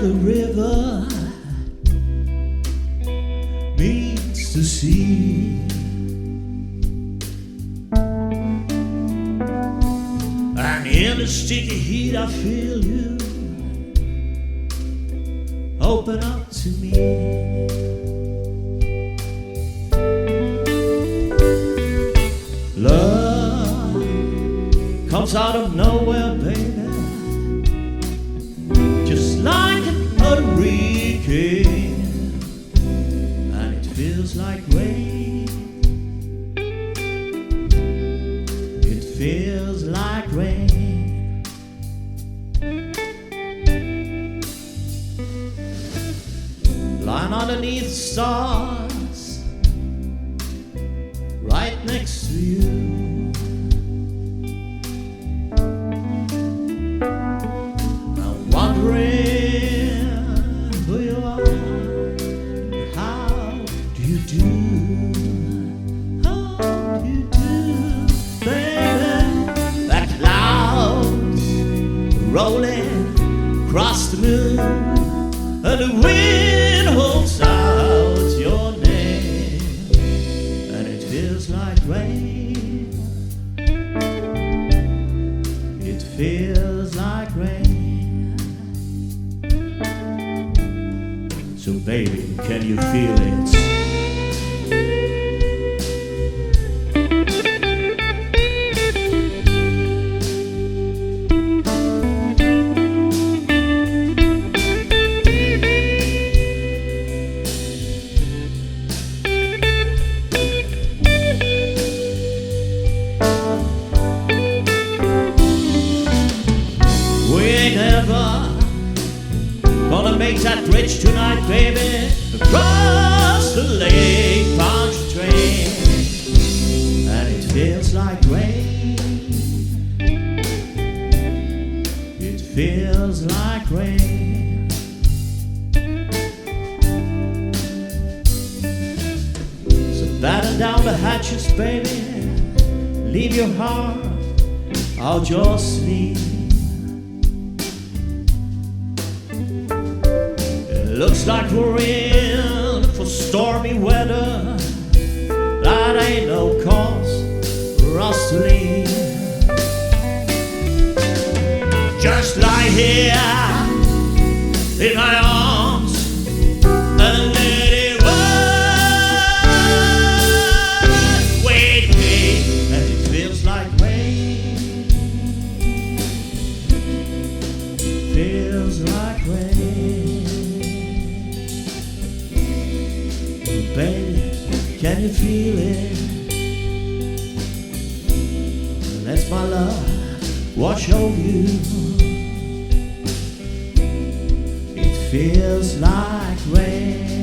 The river meets the sea, and in the sticky heat I feel you open up to me. Love comes out of nowhere, baby, just like an hurricane, and it feels like rain. It feels like rain. Lying underneath the stars, right next to you. Who you are, how do you do, baby? That clouds rolling across the moon, and the wind holds out your name, and it feels like rain. It feels like rain. So baby, can you feel it? We ain't ever gonna make that bridge tonight, baby, across the lake, punch the train, and it feels like rain. It feels like rain. So batten down the hatches, baby, leave your heart out your sleeve. Looks like we're in for stormy weather. That ain't no cause for us to leave. Just lie here in my arms and let it run. Wait, wait, and it feels like rain. Feels like rain. Baby, can you feel it? Let my love wash over you. It feels like rain.